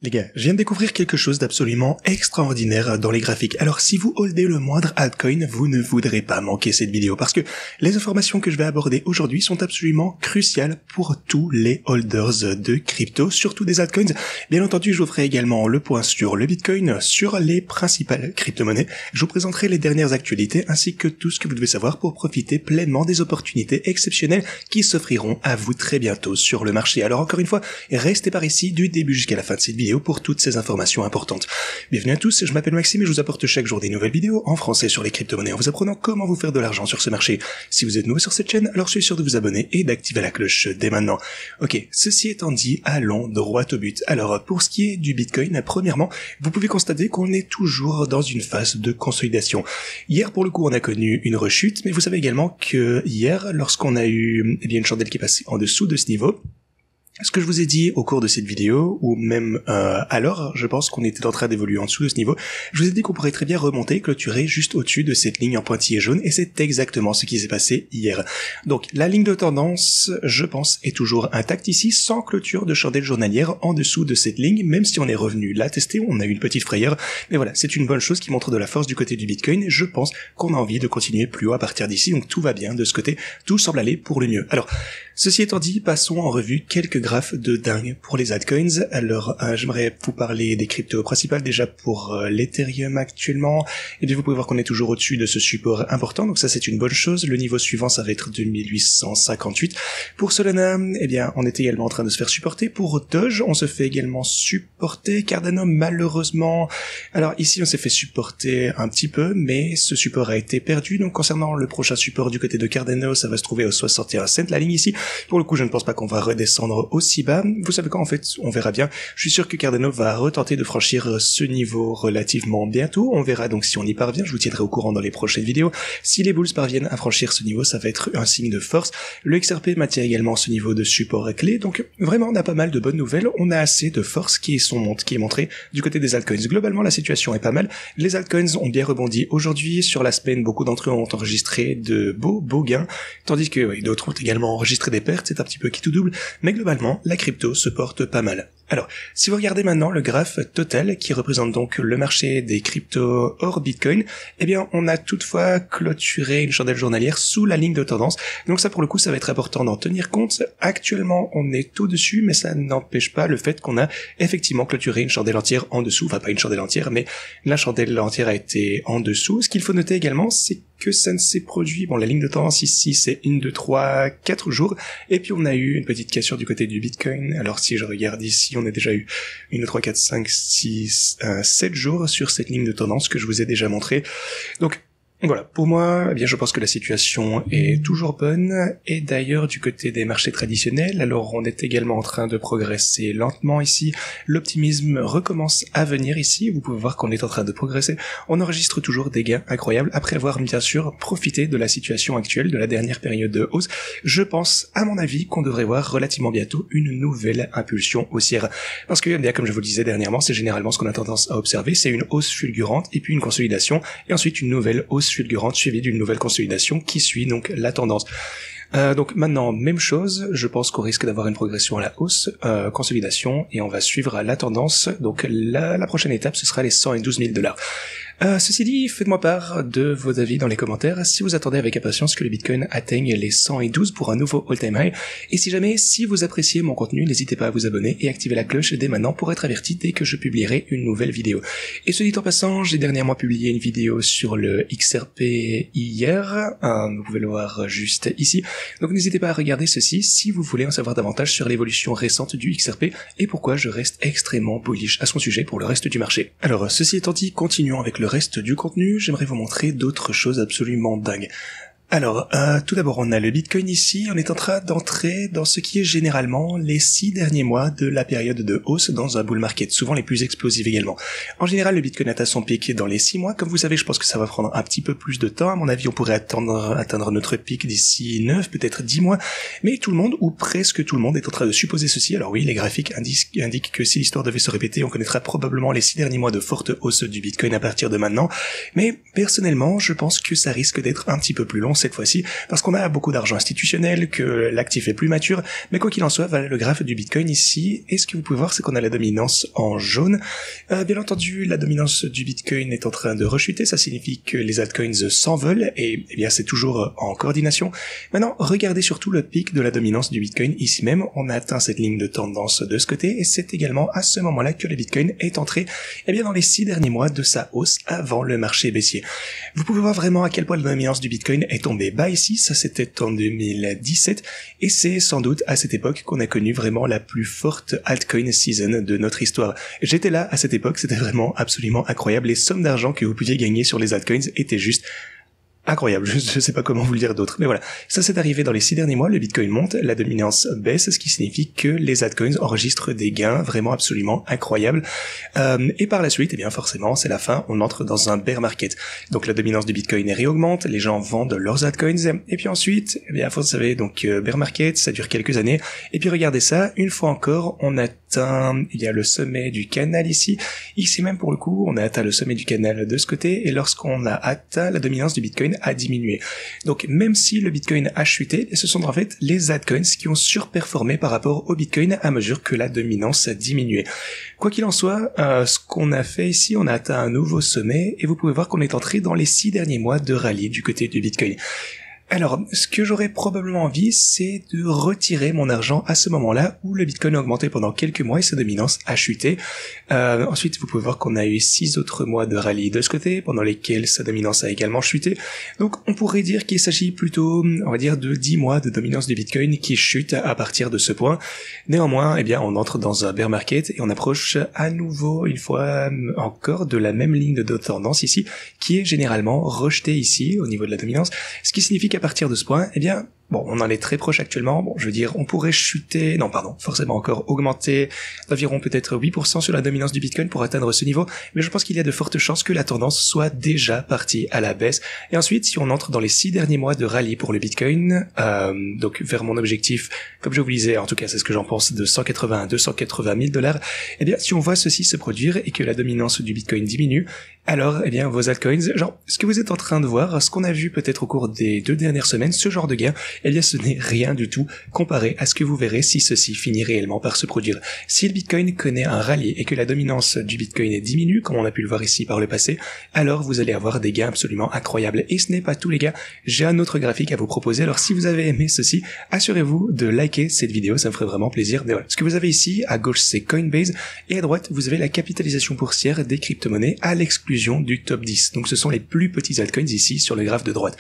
Les gars, je viens de découvrir quelque chose d'absolument extraordinaire dans les graphiques. Alors si vous holdez le moindre altcoin, vous ne voudrez pas manquer cette vidéo parce que les informations que je vais aborder aujourd'hui sont absolument cruciales pour tous les holders de crypto, surtout des altcoins. Bien entendu, je vous ferai également le point sur le Bitcoin, sur les principales crypto-monnaies. Je vous présenterai les dernières actualités ainsi que tout ce que vous devez savoir pour profiter pleinement des opportunités exceptionnelles qui s'offriront à vous très bientôt sur le marché. Alors encore une fois, restez par ici du début jusqu'à la fin de cette vidéo pour toutes ces informations importantes. Bienvenue à tous, je m'appelle Maxime et je vous apporte chaque jour des nouvelles vidéos en français sur les crypto-monnaies en vous apprenant comment vous faire de l'argent sur ce marché. Si vous êtes nouveau sur cette chaîne, alors soyez sûr de vous abonner et d'activer la cloche dès maintenant. Ok, ceci étant dit, allons droit au but. Alors, pour ce qui est du Bitcoin, premièrement, vous pouvez constater qu'on est toujours dans une phase de consolidation. Hier, pour le coup, on a connu une rechute, mais vous savez également que hier, lorsqu'on a eu une chandelle qui est passée en dessous de ce niveau, ce que je vous ai dit au cours de cette vidéo, ou même alors, je pense qu'on était en train d'évoluer en dessous de ce niveau, je vous ai dit qu'on pourrait très bien remonter et clôturer juste au-dessus de cette ligne en pointillé jaune, et c'est exactement ce qui s'est passé hier. Donc la ligne de tendance, je pense, est toujours intacte ici, sans clôture de chandelle journalière en dessous de cette ligne, même si on est revenu la tester, on a eu une petite frayeur, mais voilà, c'est une bonne chose qui montre de la force du côté du Bitcoin, et je pense qu'on a envie de continuer plus haut à partir d'ici, donc tout va bien de ce côté, tout semble aller pour le mieux. Alors, ceci étant dit, passons en revue quelques graphes de dingue pour les altcoins. Alors, j'aimerais vous parler des cryptos principales déjà pour l'Ethereum actuellement. Et bien, vous pouvez voir qu'on est toujours au-dessus de ce support important, donc ça c'est une bonne chose. Le niveau suivant, ça va être 2858. Pour Solana, eh bien, on est également en train de se faire supporter. Pour Doge, on se fait également supporter. Cardano, malheureusement, alors ici on s'est fait supporter un petit peu, mais ce support a été perdu. Donc concernant le prochain support du côté de Cardano, ça va se trouver au 61 cents, la ligne ici. Pour le coup, je ne pense pas qu'on va redescendre aussi bas. Vous savez quoi, en fait, on verra bien. Je suis sûr que Cardano va retenter de franchir ce niveau relativement bientôt. On verra donc si on y parvient. Je vous tiendrai au courant dans les prochaines vidéos. Si les bulls parviennent à franchir ce niveau, ça va être un signe de force. Le XRP maintient également ce niveau de support clé. Donc vraiment, on a pas mal de bonnes nouvelles. On a assez de force qui est montrée du côté des altcoins. Globalement, la situation est pas mal. Les altcoins ont bien rebondi aujourd'hui. Sur la semaine, beaucoup d'entre eux ont enregistré de beaux gains, tandis que oui, d'autres ont également enregistré des pertes. C'est un petit peu qui tout double. Mais globalement, la crypto se porte pas mal. Alors, si vous regardez maintenant le graphe total qui représente donc le marché des cryptos hors Bitcoin, eh bien, on a toutefois clôturé une chandelle journalière sous la ligne de tendance. Donc ça, pour le coup, ça va être important d'en tenir compte. Actuellement, on est au-dessus, mais ça n'empêche pas le fait qu'on a effectivement clôturé une chandelle entière en dessous. Enfin, pas une chandelle entière, mais la chandelle entière a été en dessous. Ce qu'il faut noter également, c'est que ça ne s'est produit, bon, la ligne de tendance ici, c'est 1, 2, 3, 4 jours, et puis on a eu une petite cassure du côté du Bitcoin. Alors si je regarde ici, on a déjà eu 1, 2, 3, 4, 5, 6, 7 jours sur cette ligne de tendance que je vous ai déjà montré. Donc, voilà, pour moi, eh bien, je pense que la situation est toujours bonne, et d'ailleurs, du côté des marchés traditionnels, alors on est également en train de progresser lentement ici, l'optimisme recommence à venir ici, vous pouvez voir qu'on est en train de progresser, on enregistre toujours des gains incroyables, après avoir bien sûr profité de la situation actuelle, de la dernière période de hausse. Je pense, à mon avis, qu'on devrait voir relativement bientôt une nouvelle impulsion haussière, parce que, bien, comme je vous le disais dernièrement, c'est généralement ce qu'on a tendance à observer, c'est une hausse fulgurante, et puis une consolidation, et ensuite une nouvelle hausse fulgurante suivie d'une nouvelle consolidation qui suit donc la tendance. Donc maintenant, même chose, je pense qu'on risque d'avoir une progression à la hausse, consolidation, et on va suivre la tendance. Donc la prochaine étape, ce sera les 112 000 $. Ceci dit, faites-moi part de vos avis dans les commentaires si vous attendez avec impatience que le Bitcoin atteigne les 112 pour un nouveau all-time high. Et si vous appréciez mon contenu, n'hésitez pas à vous abonner et activer la cloche dès maintenant pour être averti dès que je publierai une nouvelle vidéo. Et ce dit en passant, j'ai dernièrement publié une vidéo sur le XRP hier, vous pouvez le voir juste ici. Donc n'hésitez pas à regarder ceci si vous voulez en savoir davantage sur l'évolution récente du XRP et pourquoi je reste extrêmement bullish à son sujet pour le reste du marché. Alors, ceci étant dit, continuons avec le reste du contenu, j'aimerais vous montrer d'autres choses absolument dingues. Alors, tout d'abord, on a le Bitcoin ici, on est en train d'entrer dans ce qui est généralement les 6 derniers mois de la période de hausse dans un bull market, souvent les plus explosives également. En général, le Bitcoin atteint son pic dans les 6 mois, comme vous savez, je pense que ça va prendre un petit peu plus de temps, à mon avis, on pourrait atteindre notre pic d'ici 9, peut-être 10 mois, mais tout le monde, ou presque tout le monde, est en train de supposer ceci. Alors oui, les graphiques indiquent que si l'histoire devait se répéter, on connaîtra probablement les 6 derniers mois de forte hausse du Bitcoin à partir de maintenant, mais personnellement, je pense que ça risque d'être un petit peu plus long, cette fois-ci, parce qu'on a beaucoup d'argent institutionnel, que l'actif est plus mature, mais quoi qu'il en soit, voilà le graphe du Bitcoin ici, et ce que vous pouvez voir, c'est qu'on a la dominance en jaune. Bien entendu, la dominance du Bitcoin est en train de rechuter, ça signifie que les altcoins s'envolent, et eh bien c'est toujours en coordination. Maintenant, regardez surtout le pic de la dominance du Bitcoin, ici même, on a atteint cette ligne de tendance de ce côté, et c'est également à ce moment-là que le Bitcoin est entré, eh bien dans les 6 derniers mois de sa hausse avant le marché baissier. Vous pouvez voir vraiment à quel point la dominance du Bitcoin est tombée bas ici, ça c'était en 2017, et c'est sans doute à cette époque qu'on a connu vraiment la plus forte altcoin season de notre histoire. J'étais là à cette époque, c'était vraiment absolument incroyable, les sommes d'argent que vous pouviez gagner sur les altcoins étaient juste incroyable, je sais pas comment vous le dire d'autre, mais voilà. Ça c'est arrivé dans les 6 derniers mois, le Bitcoin monte, la dominance baisse, ce qui signifie que les altcoins enregistrent des gains vraiment absolument incroyables. Et par la suite, eh bien forcément, c'est la fin, on entre dans un bear market. Donc la dominance du Bitcoin réaugmente, les gens vendent leurs altcoins, et puis ensuite, eh bien vous savez, donc bear market, ça dure quelques années, et puis regardez ça, une fois encore, on atteint, il y a le sommet du canal ici même pour le coup, on a atteint le sommet du canal de ce côté, et lorsqu'on a atteint la dominance du Bitcoin a diminué. Donc même si le Bitcoin a chuté, ce sont en fait les altcoins qui ont surperformé par rapport au Bitcoin à mesure que la dominance a diminué. Quoi qu'il en soit, ce qu'on a fait ici, on a atteint un nouveau sommet et vous pouvez voir qu'on est entré dans les 6 derniers mois de rallye du côté du Bitcoin. Alors, ce que j'aurais probablement envie, c'est de retirer mon argent à ce moment-là où le Bitcoin a augmenté pendant quelques mois et sa dominance a chuté. Ensuite, vous pouvez voir qu'on a eu 6 autres mois de rallye de ce côté, pendant lesquels sa dominance a également chuté. Donc, on pourrait dire qu'il s'agit plutôt, on va dire, de 10 mois de dominance du Bitcoin qui chute à partir de ce point. Néanmoins, eh bien, on entre dans un bear market et on approche à nouveau, une fois encore, de la même ligne de tendance ici, qui est généralement rejetée ici, au niveau de la dominance, ce qui signifie qu'à partir de ce point, eh bien, bon, on en est très proche actuellement. Bon, je veux dire, on pourrait chuter, non, pardon, forcément encore augmenter d'environ peut-être 8% sur la dominance du Bitcoin pour atteindre ce niveau, mais je pense qu'il y a de fortes chances que la tendance soit déjà partie à la baisse. Et ensuite, si on entre dans les 6 derniers mois de rallye pour le Bitcoin, donc vers mon objectif, comme je vous le disais, en tout cas, c'est ce que j'en pense, de 180 à 280 000 $, eh bien, si on voit ceci se produire et que la dominance du Bitcoin diminue, alors, eh bien, vos altcoins, genre, ce que vous êtes en train de voir, ce qu'on a vu peut-être au cours des 2 dernières semaines, ce genre de gain, eh bien, ce n'est rien du tout comparé à ce que vous verrez si ceci finit réellement par se produire. Si le Bitcoin connaît un rallye et que la dominance du Bitcoin diminue, comme on a pu le voir ici par le passé, alors vous allez avoir des gains absolument incroyables. Et ce n'est pas tout, les gars, j'ai un autre graphique à vous proposer. Alors, si vous avez aimé ceci, assurez-vous de liker cette vidéo, ça me ferait vraiment plaisir. Mais voilà, ce que vous avez ici, à gauche, c'est Coinbase, et à droite, vous avez la capitalisation boursière des crypto-monnaies à l'exclusion du top 10. Donc ce sont les plus petits altcoins ici sur le graphe de droite.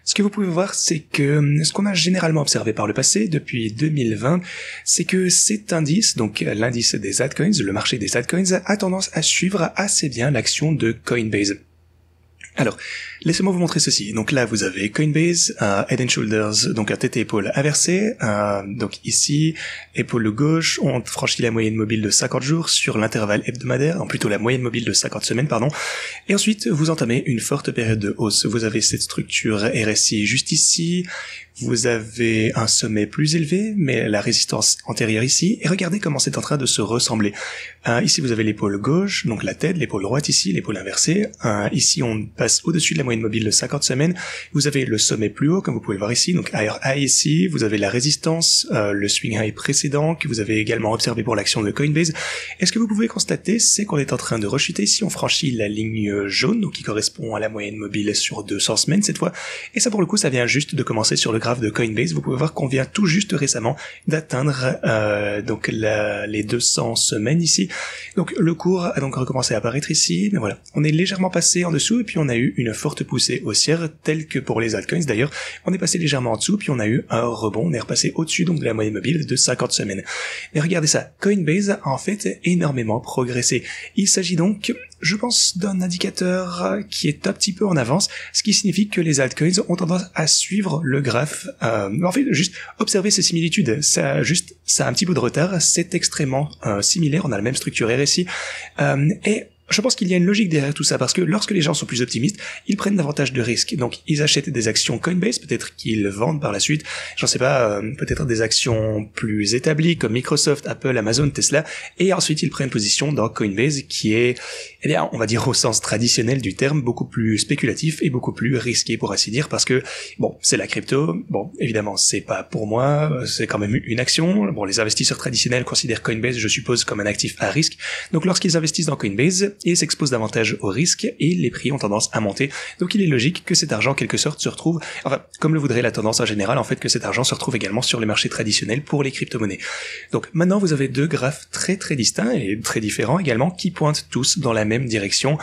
Ce que vous pouvez voir, c'est que ce qu'on a généralement observé par le passé, depuis 2020, c'est que cet indice, donc l'indice des altcoins, le marché des altcoins, a tendance à suivre assez bien l'action de Coinbase. Alors, laissez-moi vous montrer ceci. Donc là, vous avez Coinbase, Head and Shoulders, donc un tête-épaule inversé. Donc ici, épaule gauche, on franchit la moyenne mobile de 50 jours sur l'intervalle hebdomadaire, plutôt la moyenne mobile de 50 semaines, pardon. Et ensuite, vous entamez une forte période de hausse. Vous avez cette structure RSI juste ici. Vous avez un sommet plus élevé, mais la résistance antérieure ici. Et regardez comment c'est en train de se ressembler. Ici, vous avez l'épaule gauche, donc la tête, l'épaule droite ici, l'épaule inversée. Ici, on passe au-dessus de la moyenne mobile de 50 semaines. Vous avez le sommet plus haut, comme vous pouvez le voir ici, donc higher high ici. Vous avez la résistance, le swing high précédent, que vous avez également observé pour l'action de Coinbase. Et ce que vous pouvez constater, c'est qu'on est en train de rechuter. Ici, on franchit la ligne jaune, donc qui correspond à la moyenne mobile sur 200 semaines cette fois. Et ça, pour le coup, ça vient juste de commencer sur le graphe de Coinbase. Vous pouvez voir qu'on vient tout juste récemment d'atteindre donc les 200 semaines ici. Donc le cours a donc recommencé à apparaître ici, mais voilà, on est légèrement passé en dessous et puis on a eu une forte poussée haussière, telle que pour les altcoins d'ailleurs. On est passé légèrement en dessous puis on a eu un rebond, on est repassé au-dessus donc de la moyenne mobile de 50 semaines. Mais regardez ça, Coinbase a en fait énormément progressé. Il s'agit donc, je pense, d'un indicateur qui est un petit peu en avance, ce qui signifie que les altcoins ont tendance à suivre le graphe. En fait, juste observer ces similitudes, ça a un petit peu de retard, c'est extrêmement similaire, on a la même structure RSI, et Je pense qu'il y a une logique derrière tout ça, parce que lorsque les gens sont plus optimistes, ils prennent davantage de risques. Donc, ils achètent des actions Coinbase, peut-être qu'ils vendent par la suite, j'en sais pas, peut-être des actions plus établies, comme Microsoft, Apple, Amazon, Tesla, et ensuite ils prennent position dans Coinbase, qui est, eh bien, on va dire au sens traditionnel du terme, beaucoup plus spéculatif et beaucoup plus risqué, pour ainsi dire, parce que, bon, c'est la crypto, bon, évidemment, c'est pas pour moi, c'est quand même une action. Bon, les investisseurs traditionnels considèrent Coinbase, je suppose, comme un actif à risque. Donc, lorsqu'ils investissent dans Coinbase, et s'exposent davantage au risque, et les prix ont tendance à monter. Donc il est logique que cet argent, en quelque sorte, se retrouve, enfin, comme le voudrait la tendance en général, en fait, que cet argent se retrouve également sur les marchés traditionnels pour les crypto-monnaies. Donc maintenant, vous avez deux graphes très très distincts et très différents également, qui pointent tous dans la même direction.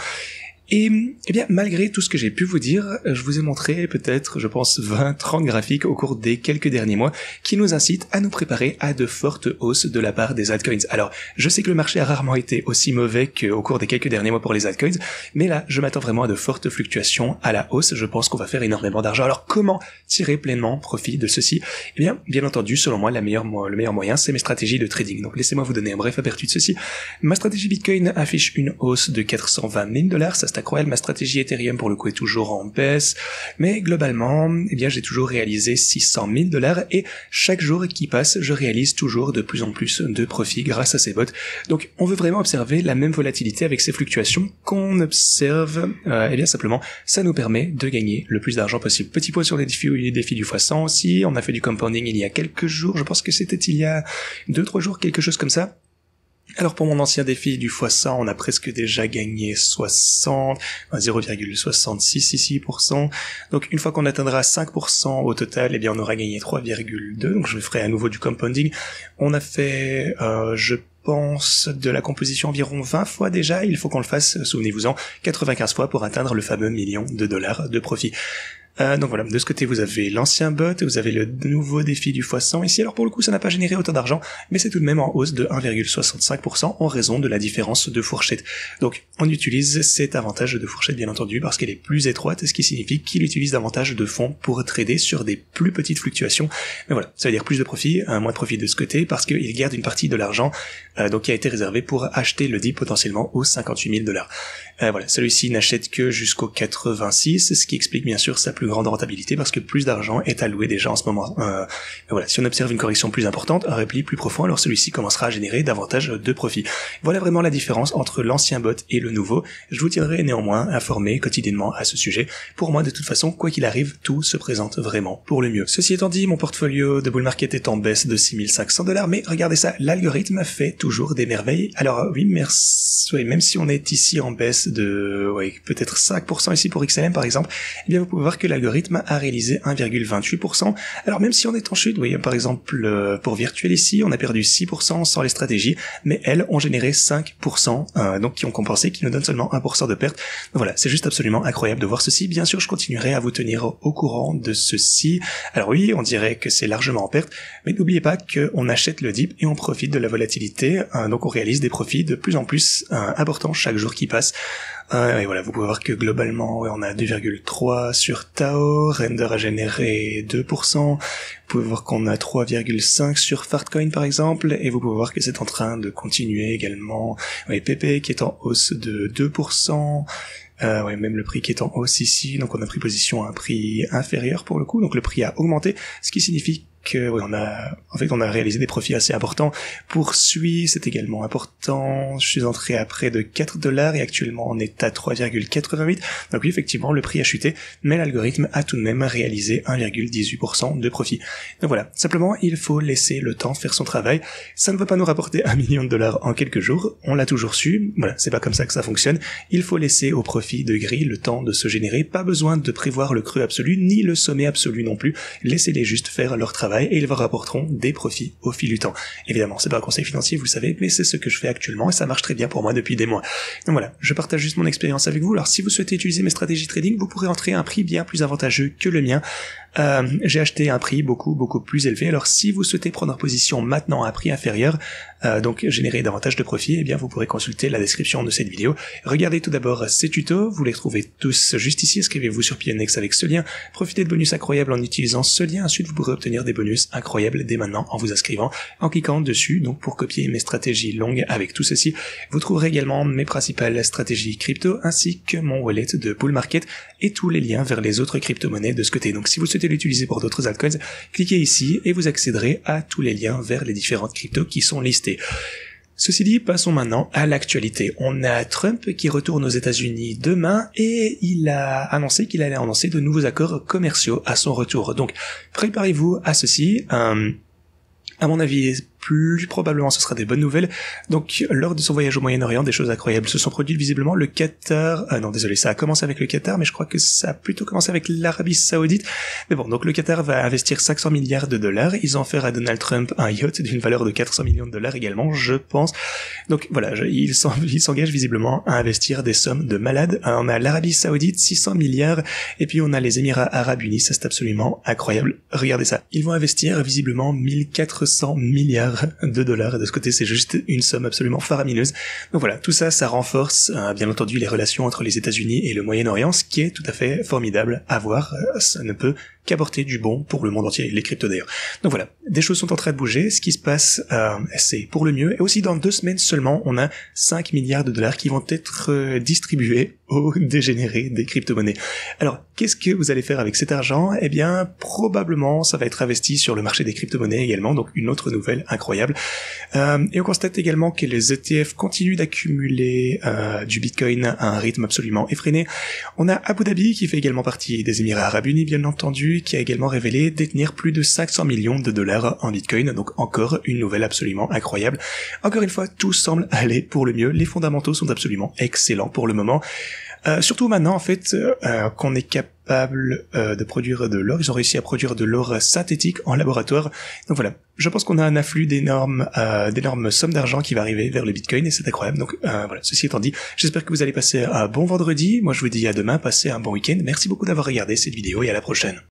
Et, eh bien, malgré tout ce que j'ai pu vous dire, je vous ai montré peut-être, je pense, 20-30 graphiques au cours des quelques derniers mois qui nous incitent à nous préparer à de fortes hausses de la part des altcoins. Alors, je sais que le marché a rarement été aussi mauvais qu'au cours des quelques derniers mois pour les altcoins, mais là, je m'attends vraiment à de fortes fluctuations à la hausse. Je pense qu'on va faire énormément d'argent. Alors, comment tirer pleinement profit de ceci? Eh bien entendu, selon moi, le meilleur moyen, c'est mes stratégies de trading. Donc, laissez-moi vous donner un bref aperçu de ceci. Ma stratégie Bitcoin affiche une hausse de 420 000 $. Ça, c'est incroyable. Ma stratégie Ethereum pour le coup est toujours en baisse, mais globalement, eh bien j'ai toujours réalisé 600 000 $ et chaque jour qui passe, je réalise toujours de plus en plus de profits grâce à ces bots. Donc on veut vraiment observer la même volatilité avec ces fluctuations qu'on observe, eh bien simplement, ça nous permet de gagner le plus d'argent possible. Petit point sur les défis du x100 aussi, on a fait du compounding il y a quelques jours, je pense que c'était il y a 2-3 jours, quelque chose comme ça. Alors pour mon ancien défi du x100, on a presque déjà gagné 0,66%. Donc une fois qu'on atteindra 5% au total, eh bien on aura gagné 3,2. Donc je ferai à nouveau du compounding. On a fait, je pense, de la composition environ 20 fois déjà. Il faut qu'on le fasse, souvenez-vous-en, 95 fois pour atteindre le fameux $1 million de profit. Donc voilà, de ce côté vous avez l'ancien bot, vous avez le nouveau défi du x100 ici. Alors pour le coup ça n'a pas généré autant d'argent, mais c'est tout de même en hausse de 1,65% en raison de la différence de fourchette. Donc on utilise cet avantage de fourchette bien entendu parce qu'elle est plus étroite, ce qui signifie qu'il utilise davantage de fonds pour trader sur des plus petites fluctuations. Mais voilà, ça veut dire plus de profit, moins de profit de ce côté parce qu'il garde une partie de l'argent donc qui a été réservé pour acheter le dip potentiellement aux 58 000 $. Voilà, celui-ci n'achète que jusqu'au 86, ce qui explique bien sûr sa plus grande rentabilité parce que plus d'argent est alloué déjà en ce moment. Voilà, si on observe une correction plus importante, un repli plus profond, alors celui-ci commencera à générer davantage de profit. Voilà vraiment la différence entre l'ancien bot et le nouveau. Je vous tiendrai néanmoins informé quotidiennement à ce sujet. Pour moi, de toute façon, quoi qu'il arrive, tout se présente vraiment pour le mieux. Ceci étant dit, mon portfolio de bull market est en baisse de 6 500 $, mais regardez ça, l'algorithme fait toujours des merveilles. Alors oui, merci, oui, même si on est ici en baisse de peut-être 5% ici pour XLM par exemple, eh bien vous pouvez voir que l'algorithme a réalisé 1,28%. Alors même si on est en chute, vous voyez par exemple pour Virtuel ici, on a perdu 6% sans les stratégies, mais elles ont généré 5%, donc qui ont compensé, qui nous donnent seulement 1% de perte. Donc voilà, c'est juste absolument incroyable de voir ceci. Bien sûr, je continuerai à vous tenir au courant de ceci. Alors oui, on dirait que c'est largement en perte, mais n'oubliez pas qu'on achète le dip et on profite de la volatilité, donc on réalise des profits de plus en plus importants chaque jour qui passe. Et voilà, vous pouvez voir que globalement, on a 2,3 sur Tao, Render a généré 2%, vous pouvez voir qu'on a 3,5 sur Fartcoin par exemple, et vous pouvez voir que c'est en train de continuer également. PP qui est en hausse de 2%, même le prix qui est en hausse ici, donc on a pris position à un prix inférieur pour le coup, donc le prix a augmenté, ce qui signifie que on a réalisé des profits assez importants. Pour Sui, c'est également important. Je suis entré à près de 4 $ et actuellement on est à 3,88. Donc oui, effectivement, le prix a chuté, mais l'algorithme a tout de même réalisé 1,18% de profit. Donc voilà, simplement, il faut laisser le temps faire son travail. Ça ne va pas nous rapporter $1 million en quelques jours. On l'a toujours su. Voilà, c'est pas comme ça que ça fonctionne. Il faut laisser au profit de gris le temps de se générer. Pas besoin de prévoir le creux absolu, ni le sommet absolu non plus. Laissez-les juste faire leur travail et ils vous rapporteront des profits au fil du temps. Évidemment, c'est pas un conseil financier, vous le savez, mais c'est ce que je fais actuellement et ça marche très bien pour moi depuis des mois. Donc voilà, je partage juste mon expérience avec vous. Alors si vous souhaitez utiliser mes stratégies trading, vous pourrez entrer à un prix bien plus avantageux que le mien. J'ai acheté à un prix beaucoup plus élevé. Alors si vous souhaitez prendre position maintenant à un prix inférieur, donc générer davantage de profit, eh bien vous pourrez consulter la description de cette vidéo. Regardez tout d'abord ces tutos, vous les trouvez tous juste ici. Inscrivez-vous sur PNX avec ce lien. Profitez de bonus incroyables en utilisant ce lien. Ensuite vous pourrez obtenir des bonus bonus incroyables dès maintenant en vous inscrivant, en cliquant dessus. Donc pour copier mes stratégies longues avec tout ceci, vous trouverez également mes principales stratégies crypto ainsi que mon wallet de bull market et tous les liens vers les autres crypto-monnaies de ce côté. Donc si vous souhaitez l'utiliser pour d'autres altcoins, cliquez ici et vous accéderez à tous les liens vers les différentes cryptos qui sont listées. Ceci dit, passons maintenant à l'actualité. On a Trump qui retourne aux États-Unis demain et il a annoncé qu'il allait annoncer de nouveaux accords commerciaux à son retour. Donc, préparez-vous à ceci. À mon avis, plus probablement ce sera des bonnes nouvelles. Donc lors de son voyage au Moyen-Orient, des choses incroyables se sont produites visiblement. Le Qatar, non désolé, ça a commencé avec le Qatar, mais je crois que ça a plutôt commencé avec l'Arabie Saoudite. Mais bon, donc le Qatar va investir 500 milliards de dollars. Ils ont offert à Donald Trump un yacht d'une valeur de 400 millions de dollars également, je pense. Donc voilà, il s'engage visiblement à investir des sommes de malades. On a l'Arabie Saoudite, 600 milliards, et puis on a les Émirats Arabes Unis, ça c'est absolument incroyable. Regardez ça. Ils vont investir visiblement 1400 milliards de dollars, et de ce côté c'est juste une somme absolument faramineuse. Donc voilà, tout ça, ça renforce bien entendu les relations entre les États-Unis et le Moyen-Orient, ce qui est tout à fait formidable à voir. Ça ne peut qu'apporter du bon pour le monde entier, les cryptos d'ailleurs. Donc voilà, des choses sont en train de bouger, ce qui se passe, c'est pour le mieux, et aussi dans 2 semaines seulement, on a 5 milliards de dollars qui vont être distribués aux dégénérés des crypto-monnaies. Alors, qu'est-ce que vous allez faire avec cet argent? Eh bien, probablement, ça va être investi sur le marché des crypto-monnaies également, donc une autre nouvelle incroyable. Et on constate également que les ETF continuent d'accumuler du Bitcoin à un rythme absolument effréné. On a Abu Dhabi, qui fait également partie des Émirats Arabes Unis, bien entendu, qui a également révélé détenir plus de 500 millions de dollars en Bitcoin, donc encore une nouvelle absolument incroyable. Encore une fois, tout semble aller pour le mieux, les fondamentaux sont absolument excellents pour le moment. Surtout maintenant, en fait, qu'on est capable de produire de l'or. Ils ont réussi à produire de l'or synthétique en laboratoire. Donc voilà, je pense qu'on a un afflux d'énormes sommes d'argent qui va arriver vers le Bitcoin et c'est incroyable. Donc voilà, ceci étant dit, j'espère que vous allez passer un bon vendredi. Moi, je vous dis à demain, passez un bon week-end. Merci beaucoup d'avoir regardé cette vidéo et à la prochaine.